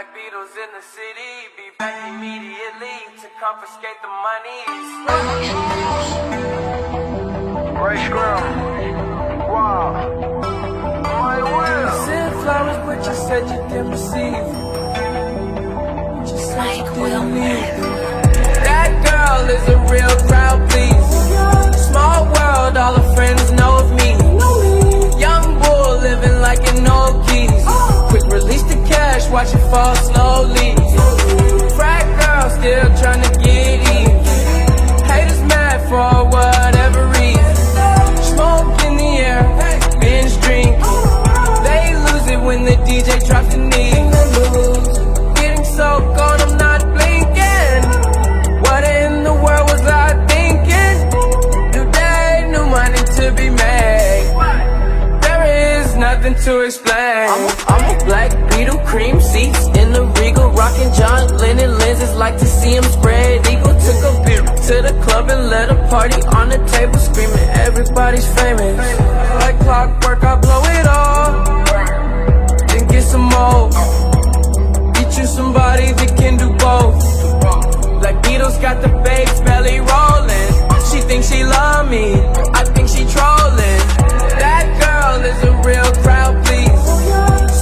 Black Beatles in the city, be back immediately to confiscate the monies. Right scrum. Wow. My will. Sent flowers, but you said you didn't receive. You said you didn't need. That girl is a real crowd, please. Small world, all her friends know of me. Young bull living like an old keys. Quick release the cash, watch it fall slowly. Frat girl still trying to get even. Haters mad for whatever reason. Smoke in the air, binge drink. They lose it when the DJ drops the knee. Getting so cold, I'm not blinking. What in the world was I thinking? New day, new money to be made. There is nothing to explain. I'm a black Beetle, cream seats in the Regal, rocking John Lennon lenses, like to see him spread eagle. Took a beer to the club and let a party on the table, screaming everybody's famous. Like clockwork, I blow it all, then get some more. Get you somebody that can do both. Black Beatles got the babes belly rolling. She thinks she love me, I think she trolling. That girl is a real crowd, please.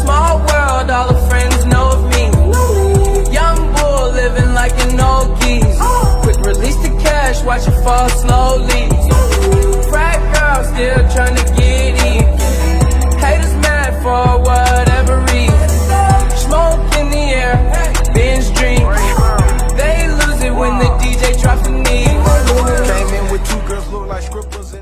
Small world, all her friends know of me. Young bull living like an old geese. Quick release the cash, watch it fall slowly. Frat girl still trying to get even. Haters mad for whatever reason. Smoke in the air, binge drink. They lose it when the DJ drops the knee. Came in with two girls look like scribbles.